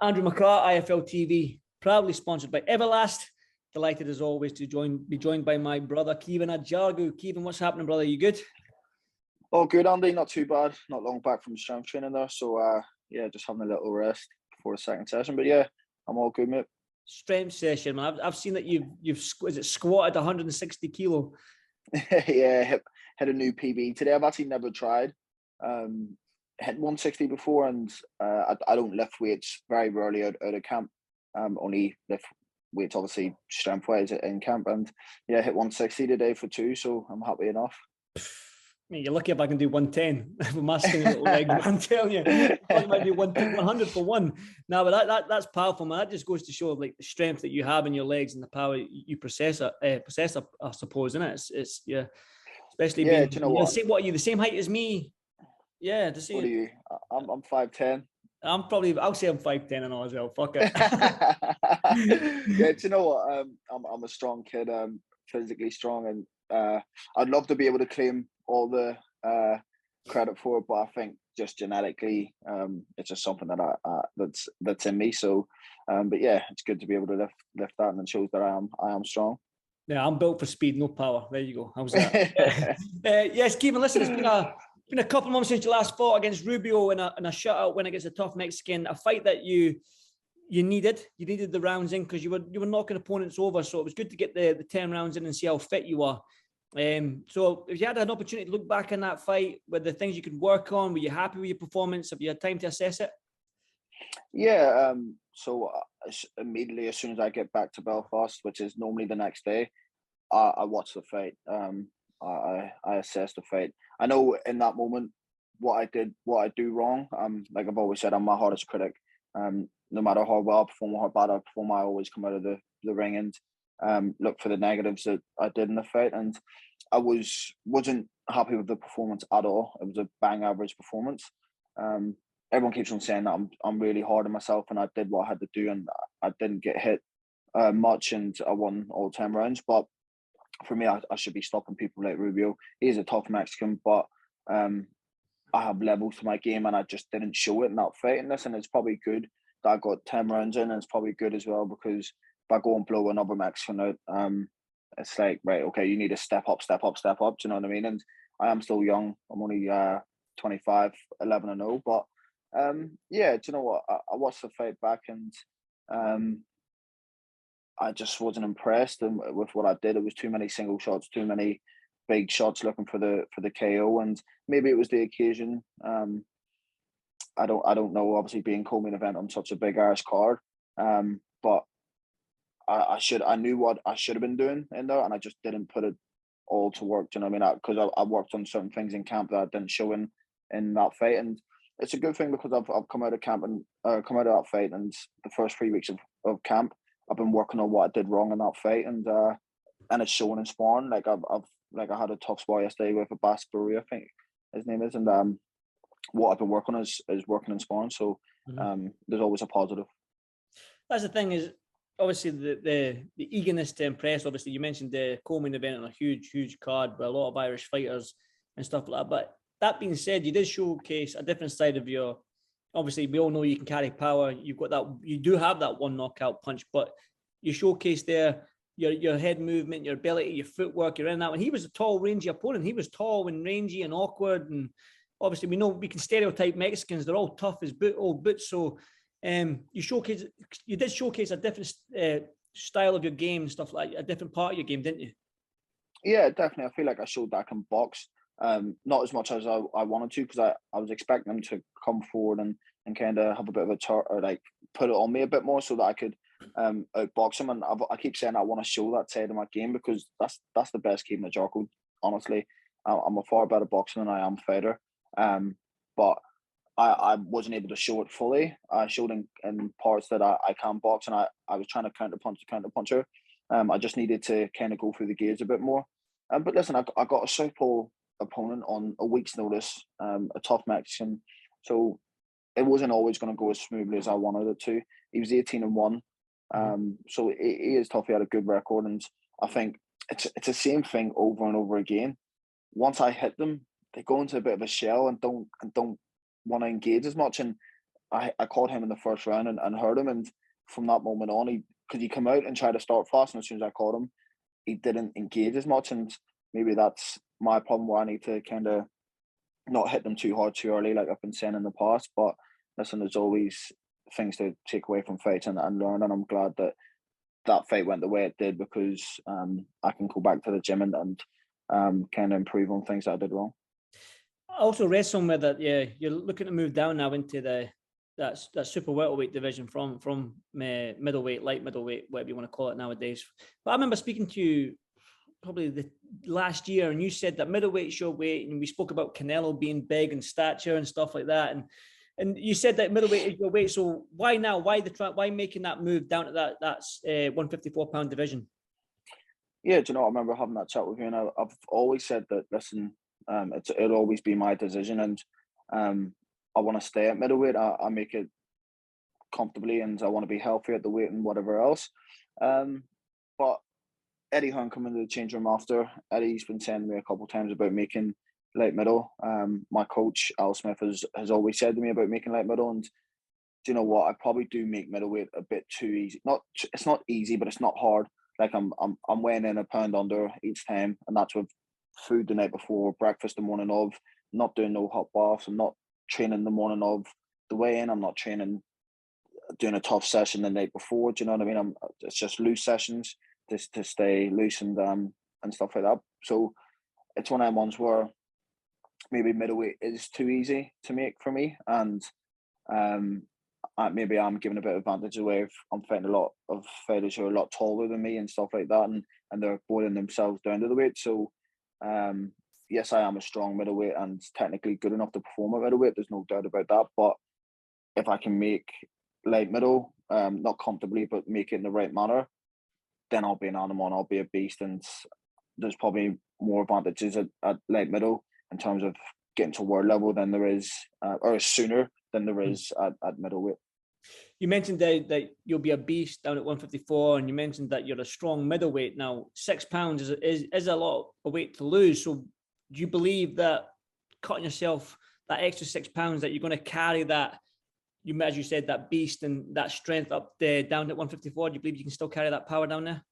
Andrew McCART, IFL TV, proudly sponsored by Everlast. Delighted as always to be joined by my brother, Caoimhin Agyarko. Caoimhin, what's happening, brother? You good? Oh, good, Andy. Not too bad. Not long back from strength training there. So, just having a little rest before the second session. But yeah, I'm all good, mate. Strength session, man. I've seen that you've squatted 160 kilo. Yeah, hit a new PB today. I've actually never tried. Hit 160 before, and I don't lift weights very rarely out of camp. Only lift weights, obviously, strength-wise in camp. And yeah, hit 160 today for 2, so I'm happy enough. Man, you're lucky if I can do 110 with my skinny little leg. I'm telling you, I might do 100 for one. No, but that's powerful, man. That just goes to show like the strength that you have in your legs and the power you possess. I suppose, isn't it? It's yeah, especially yeah. being. Do you know what? What are you? The same height as me? Yeah, the same. What are you? I'm 5'10". I'll say I'm 5'10" and all as well. Fuck it. Yeah, do you know what? I'm a strong kid. Physically strong, and I'd love to be able to claim all the credit for it, but I think just genetically, it's just something that that's in me. So, but yeah, it's good to be able to lift that, and it shows that I am strong. Yeah, I'm built for speed, no power. There you go. How's that? Yes, Caoimhin, listen, it's been a couple of months since you last fought against Rubio in a shutout win against a tough Mexican. A fight that you needed the rounds in because you were knocking opponents over. So it was good to get the 10 rounds in and see how fit you are. So if you had an opportunity to look back on that fight with the things you could work on, were you happy with your performance? Have you had time to assess it? Yeah. So immediately as soon as I get back to Belfast, which is normally the next day, I watch the fight. I assess the fight. I know in that moment what I do wrong. Like I've always said, I'm my hardest critic. No matter how well I perform or how bad I perform, I always come out of the ring and look for the negatives that I did in the fight. And I wasn't happy with the performance at all. It was a bang average performance. Everyone keeps on saying that I'm really hard on myself, and I did what I had to do, and I didn't get hit much, and I won all 10 rounds. But for me, I should be stopping people like Rubio. He's a tough Mexican, but I have levels to my game, and I just didn't show it in that fight. And listen, it's probably good that I got 10 rounds in, and it's probably good as well, because if I go and blow another Mexican out, it's like, right, okay, you need to step up. Do you know what I mean? And I am still young. I'm only 25, 11-0. But yeah, do you know what? I watched the fight back, and I just wasn't impressed with what I did. It was too many single shots, too many big shots looking for the KO, and maybe it was the occasion. I don't know. Obviously, being co-main event on such a big Irish card, but I knew what I should have been doing in there, and I just didn't put it all to work. Do you know what I mean? Because I worked on certain things in camp that I didn't show in that fight, and it's a good thing because I've come out of camp and come out of that fight, and the first 3 weeks of camp, I've been working on what I did wrong in that fight, and it's showing in sparring. Like I had a tough spar yesterday with a Bass Brewery, I think his name is, and what I've been working on is working in sparring. So there's always a positive. That's the thing is, obviously the eagerness to impress. Obviously, you mentioned the co-main event on a huge card with a lot of Irish fighters and stuff like that. But that being said, you did showcase a different side of your. Obviously, we all know you can carry power. You've got that. You do have that one knockout punch, but you showcased there your head movement, your ability, your footwork. You're in that. When he was a tall, rangy opponent, he was tall and rangy and awkward. And obviously, we know we can stereotype Mexicans. They're all tough as old boots. So you did showcase a different style of your game and stuff, like a different part of your game, didn't you? Yeah, definitely. I feel like I showed that I can box. Not as much as I wanted to, because I was expecting them to come forward and kind of have a bit of a or like put it on me a bit more so that I could outbox them. And I keep saying I want to show that side of my game, because that's the best Caoimhin Agyarko. Honestly, I'm a far better boxer than I am fighter. But I wasn't able to show it fully. I showed in parts that I can box, and I was trying to counter puncher. I just needed to kind of go through the gears a bit more. But listen, I got a southpaw opponent on a week's notice, a tough Mexican. So it wasn't always going to go as smoothly as I wanted it to. He was 18-1. So he is tough. He had a good record. And I think it's the same thing over and over again. Once I hit them, they go into a bit of a shell and don't want to engage as much. And I caught him in the first round and hurt him, and from that moment on, because he came out and tried to start fast, and as soon as I caught him, he didn't engage as much, and maybe that's my problem where I need to kind of not hit them too hard too early, like I've been saying in the past. But listen, there's always things to take away from fights and learn, and I'm glad that that fight went the way it did, because I can go back to the gym and kind of improve on things that I did wrong. I also read somewhere that you're looking to move down now into that super welterweight division from middleweight, light middleweight, whatever you want to call it nowadays. But I remember speaking to you probably the last year, and you said that middleweight's your weight, and we spoke about Canelo being big and stature and stuff like that, and you said that middleweight is your weight. So why now? Why making that move down to that 154-pound division? Yeah, do you know, I remember having that chat with you, and I've always said that, listen, it'll always be my decision, and I want to stay at middleweight. I make it comfortably, and I want to be healthy at the weight and whatever else. But Eddie Hearn come into the change room after. Eddie's been saying to me a couple of times about making light middle. My coach, Al Smith, has always said to me about making light middle, and do you know what? I probably do make middleweight a bit too easy. It's not easy, but it's not hard. Like I'm weighing in a pound under each time, and that's with food the night before, breakfast the morning of, not doing no hot baths. I'm not training the morning of the weigh-in. I'm not training, doing a tough session the night before. Do you know what I mean? It's just loose sessions to stay loose and stuff like that. So it's one of them ones where maybe middleweight is too easy to make for me, and maybe I'm giving a bit of advantage away if I'm fighting a lot of fighters who are a lot taller than me and stuff like that, and they're boiling themselves down to the weight. So yes, I am a strong middleweight and technically good enough to perform at middleweight. There's no doubt about that. But if I can make light middle, not comfortably, but make it in the right manner, then I'll be an animal and I'll be a beast. And there's probably more advantages at light middle in terms of getting to world level than there is, or sooner than there is at middleweight. You mentioned that you'll be a beast down at 154, and you mentioned that you're a strong middleweight. Now, 6 pounds is a lot of weight to lose. So do you believe that cutting yourself that extra 6 pounds, that you're going to carry that, as you said, that beast and that strength up there down at 154? Do you believe you can still carry that power down there?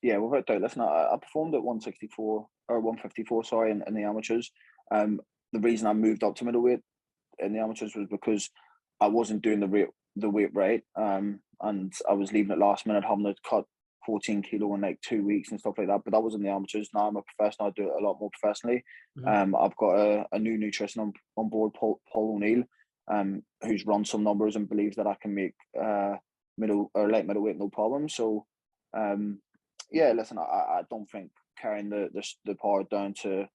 Yeah, without doubt. Listen, I performed at 164 or 154, sorry, in the amateurs. The reason I moved up to middleweight in the amateurs was because I wasn't doing the weight right, and I was leaving it last minute, having to cut 14 kilo in like 2 weeks and stuff like that. But that was in the amateurs. Now I'm a professional. I do it a lot more professionally. Mm-hmm. I've got a new nutrition on board, Paul O'Neill, who's run some numbers and believes that I can make middle or light middleweight no problem. So yeah, listen, I don't think carrying the power down to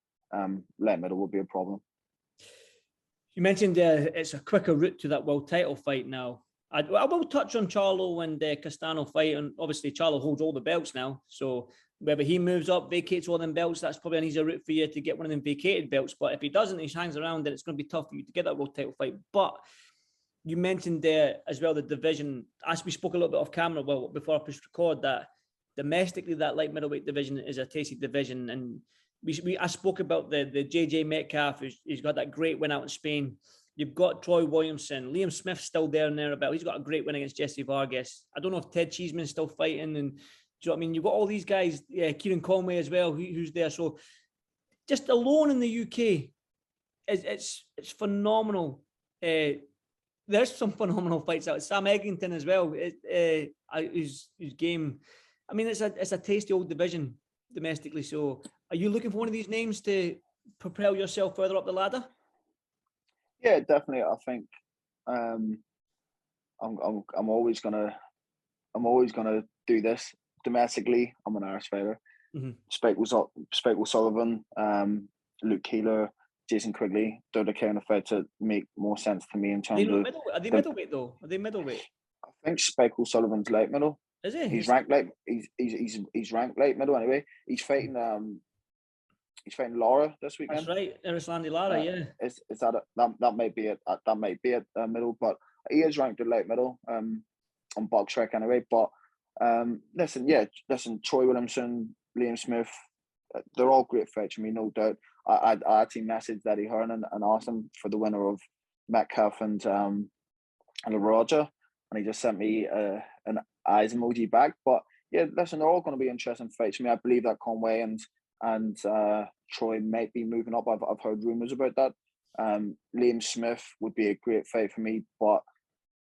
light middle would be a problem. You mentioned it's a quicker route to that world title fight now. I will touch on Charlo and Castano fight, and obviously Charlo holds all the belts now. So whether he moves up, vacates all them belts, that's probably an easier route for you to get one of them vacated belts. But if he doesn't, he hangs around, then it's going to be tough for you to get that world title fight. But you mentioned there as well the division. As we spoke a little bit off camera, well, before I pushed record, that domestically that light middleweight division is a tasty division, and I spoke about the JJ Metcalf. He's got that great win out in Spain. You've got Troy Williamson. Liam Smith's still there and thereabout. He's got a great win against Jesse Vargas. I don't know if Ted Cheeseman's still fighting. And do you know what I mean? You've got all these guys, Kieran Conway as well, who's there. So just alone in the UK, it's phenomenal. There's some phenomenal fights out. Sam Eglinton as well. His game. I mean, it's a tasty old division domestically. So are you looking for one of these names to propel yourself further up the ladder? Yeah, definitely. I think I'm always gonna do this domestically. I'm an Irish fighter. Mm-hmm. Spike O'Sullivan, Luke Keeler, Jason Quigley. They're the kind of fights that make more sense to me in terms of. Are they middleweight though? Are they middleweight? I think Spike O'Sullivan's light middle. Is he? He's ranked light. He's ranked light middle anyway. He's fighting Lara this weekend. That's right, Erislandy Lara. Yeah. Is that might be it? That might be it middle, but he is ranked at light middle. On Box Track anyway. But listen. Troy Williamson, Liam Smith, they're all great fights for me, no doubt. I actually messaged Eddie Hearn and asked him for the winner of Metcalf and and Roger, and he just sent me an eyes emoji back. But yeah, listen, they're all going to be interesting fights for me. I believe that Conway and Troy might be moving up. I've heard rumors about that. Liam Smith would be a great fight for me, but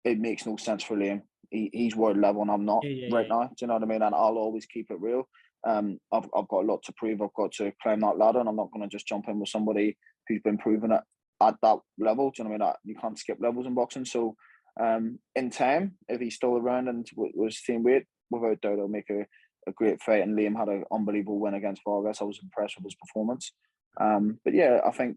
it makes no sense for Liam. He's world level and I'm not right now. Do you know what I mean? And I'll always keep it real. I've got a lot to prove. I've got to climb that ladder, and I'm not going to just jump in with somebody who's been proven at that level. Do you know what I mean? You can't skip levels in boxing. So in time, if he's still around and was same weight, without doubt, it'll make a great fight. And Liam had an unbelievable win against Vargas. I was impressed with his performance. But yeah, I think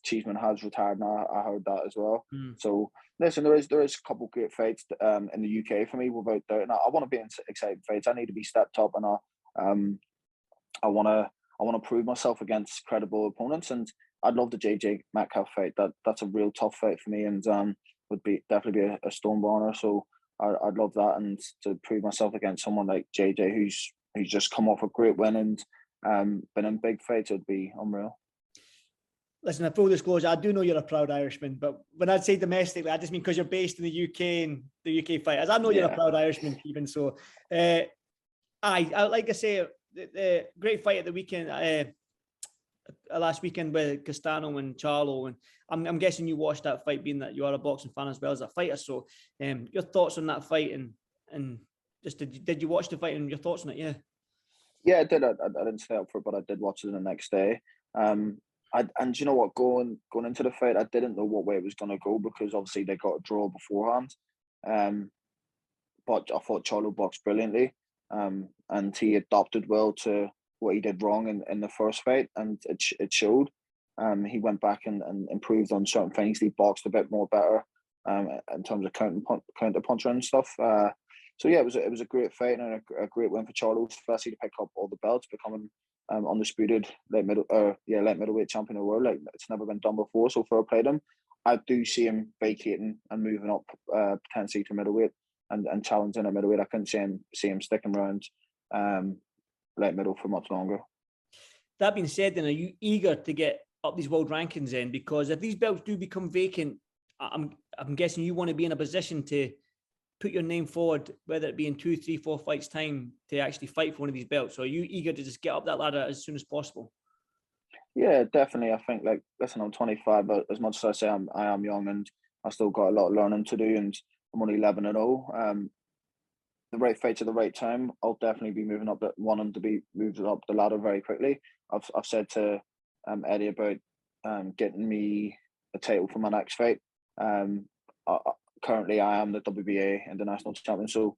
Cheeseman has retired now. I heard that as well. So listen, there is a couple of great fights in the UK for me, without doubt. And I want to be in exciting fights. I need to be stepped up, and I want to prove myself against credible opponents. And I'd love the JJ Metcalf fight. That's a real tough fight for me, and would be definitely be a stone burner. So I'd love that, and to prove myself against someone like JJ, who's just come off a great win and been in big fights, would be unreal. Listen, a full disclosure, I do know you're a proud Irishman, but when I'd say domestically, I just mean because you're based in the UK and the UK fighters. I know you're a proud Irishman, even so. I like I say, the great fight at the weekend, last weekend with Castano and Charlo, and I'm guessing you watched that fight, being that you are a boxing fan as well as a fighter. So, your thoughts on that fight, and just did you watch the fight and your thoughts on it? Yeah, I did. I didn't stay up for it, but I did watch it the next day. And you know what, going into the fight, I didn't know what way it was going to go, because obviously they got a draw beforehand. But I thought Charlo boxed brilliantly, and he adapted well to what he did wrong in the first fight, and it showed. He went back and improved on certain things. He boxed a bit more better in terms of counter puncher and stuff. So yeah, it was a great fight and a great win for Charlo, especially to pick up all the belts, becoming undisputed light middleweight champion of the world. Like, it's never been done before, so fair play to him. I do see him vacating and moving up potentially to middleweight and challenging at middleweight. I couldn't see him sticking around light middle for much longer. That being said, then, are you eager to get up these world rankings then? Because if these belts do become vacant, I'm guessing you want to be in a position to put your name forward, whether it be in 2, 3, 4 fights time, to actually fight for one of these belts. So are you eager to just get up that ladder as soon as possible? Yeah, definitely. I think, like, listen, I'm 25, but as much as I say I am young, and I still got a lot of learning to do, and I'm only 11-0. The right fights at the right time, I'll definitely be moving up, wanting to be moved up the ladder very quickly. I've said to Eddie about getting me a title for my next fight. Currently, I am the WBA international champion, so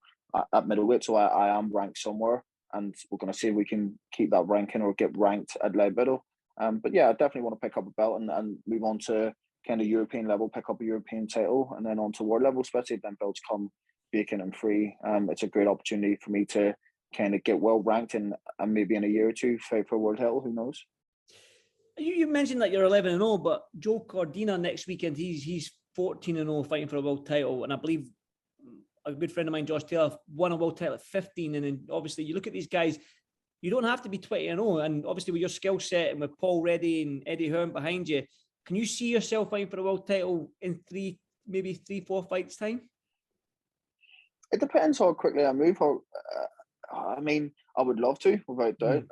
at middleweight, so I am ranked somewhere, and we're going to see if we can keep that ranking or get ranked at light middle. But yeah, I definitely want to pick up a belt and move on to kind of European level, pick up a European title, and then on to world level, especially if then belts come vacant and free. It's a great opportunity for me to kind of get well ranked and maybe in a year or two fight for a world title. Who knows? You mentioned that you're 11-0, but Joe Cordina next weekend, he's 14-0 fighting for a world title, and I believe a good friend of mine, Josh Taylor, won a world title at 15. And then obviously you look at these guys, you don't have to be 20-0, and obviously with your skill set and with Paul Reddy and Eddie Hearn behind you, can you see yourself fighting for a world title in 3, 4 fights time? It depends how quickly I move. I mean, I would love to, without doubt.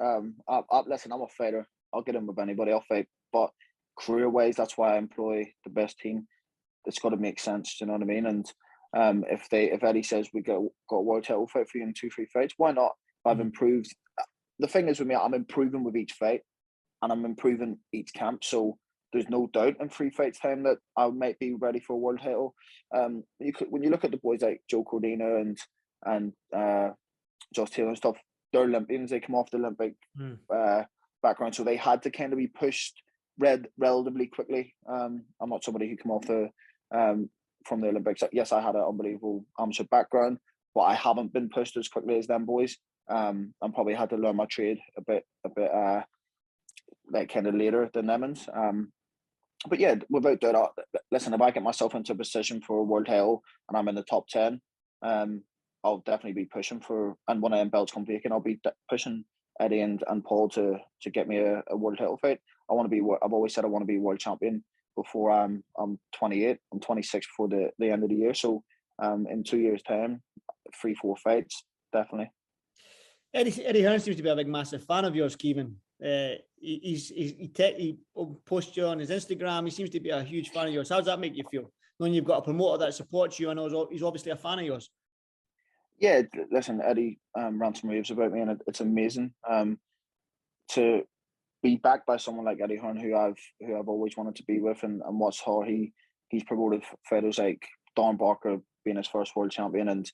Listen, I'm a fighter. I'll get in with anybody. I'll fight. But career-wise, that's why I employ the best team. It's got to make sense. Do you know what I mean? And if Eddie says we got a world title fight for you in 2, 3 fights, why not? I've improved. The thing is with me, I'm improving with each fight, and I'm improving each camp. So there's no doubt in 3 fights time that I might be ready for a world title. When you look at the boys like Joe Cordina and Josh Taylor and stuff, they're Olympians. They come off the Olympic background, so they had to kind of be pushed relatively quickly. I'm not somebody who come off from the Olympics. Yes, I had an unbelievable amateur background, but I haven't been pushed as quickly as them boys. And probably had to learn my trade a bit like kind of later than Emmons. But yeah, without doubt, listen, if I get myself into a position for a world title and I'm in the top 10, I'll definitely be pushing for, and when belts come vacant, I'll be pushing Eddie and Paul to get me a world title fight. I've always said I want to be world champion before I'm 28. I'm 26 before the end of the year. So in 2 years' time, 3-4 fights, definitely. Eddie Hearn seems to be a big, massive fan of yours, Caoimhin. He posts you on his Instagram. He seems to be a huge fan of yours. How does that make you feel? Knowing you've got a promoter that supports you, I know he's obviously a fan of yours. Yeah, listen, Eddie rants and raves about me, and it's amazing to be backed by someone like Eddie Hearn, who I've always wanted to be with, and watch how he's promoted fighters like Don Barker being his first world champion, and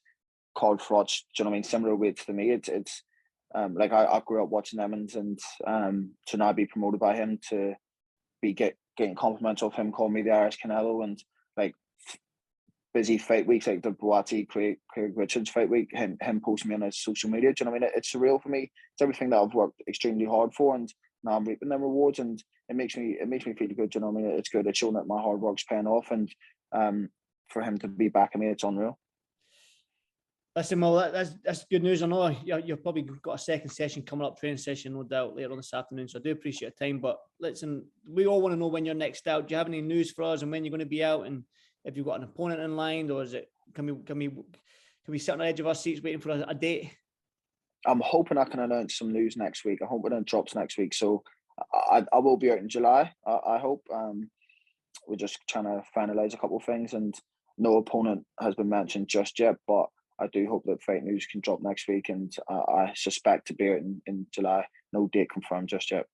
Carl Froch, do you know what I mean? Similar weights to me. It's like I grew up watching them, and to now be promoted by him, to be getting compliments of him calling me the Irish Canelo, and like busy fight weeks like the Boati Craig Richards fight week, him posting me on his social media. Do you know what I mean? It's surreal for me. It's everything that I've worked extremely hard for, and now I'm reaping them rewards, and it makes me feel good. Do you know what I mean? It's good. It's showing that my hard work's paying off, and for him to be backing me, it's unreal. Listen, well, that's good news. I know you've probably got a second session coming up, training session, no doubt, later on this afternoon. So I do appreciate your time. But listen, we all want to know when you're next out. Do you have any news for us and when you're going to be out, and if you've got an opponent in line, or is it can we sit on the edge of our seats waiting for a date? I'm hoping I can announce some news next week. I'm hoping it drops next week. So I will be out in July. I hope. We're just trying to finalise a couple of things, and no opponent has been mentioned just yet, but I do hope that fight news can drop next week, and I suspect to be out in July. No date confirmed just yet.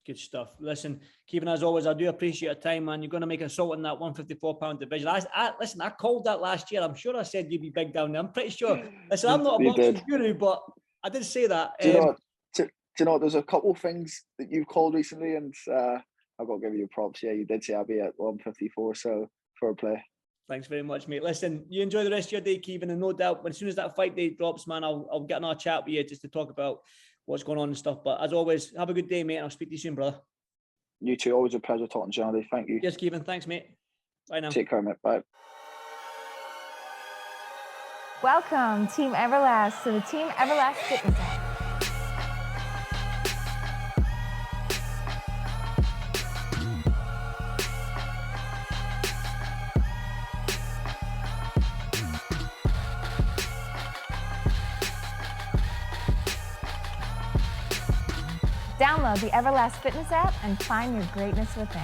Good stuff. Listen, Caoimhin, as always, I do appreciate your time, man. You're going to make an assault in that 154-pound division. Listen, I called that last year. I'm sure I said you'd be big down there. I'm pretty sure. Listen, I'm not a boxing guru, but I did say that. Do you know, there's a couple of things that you've called recently, and I've got to give you props. Yeah, you did say I'll be at 154, so fair play. Thanks very much, mate. Listen, you enjoy the rest of your day, Caoimhin, and no doubt, as soon as that fight day drops, man, I'll get another chat with you just to talk about what's going on and stuff. But as always, have a good day, mate, and I'll speak to you soon, brother. You too. Always a pleasure talking to you, Andy. Thank you. Yes, Caoimhin. Thanks, mate. Bye now. Take care, mate. Bye. Welcome, Team Everlast, to the Team Everlast Fitness app. Download the Everlast Fitness app and find your greatness within.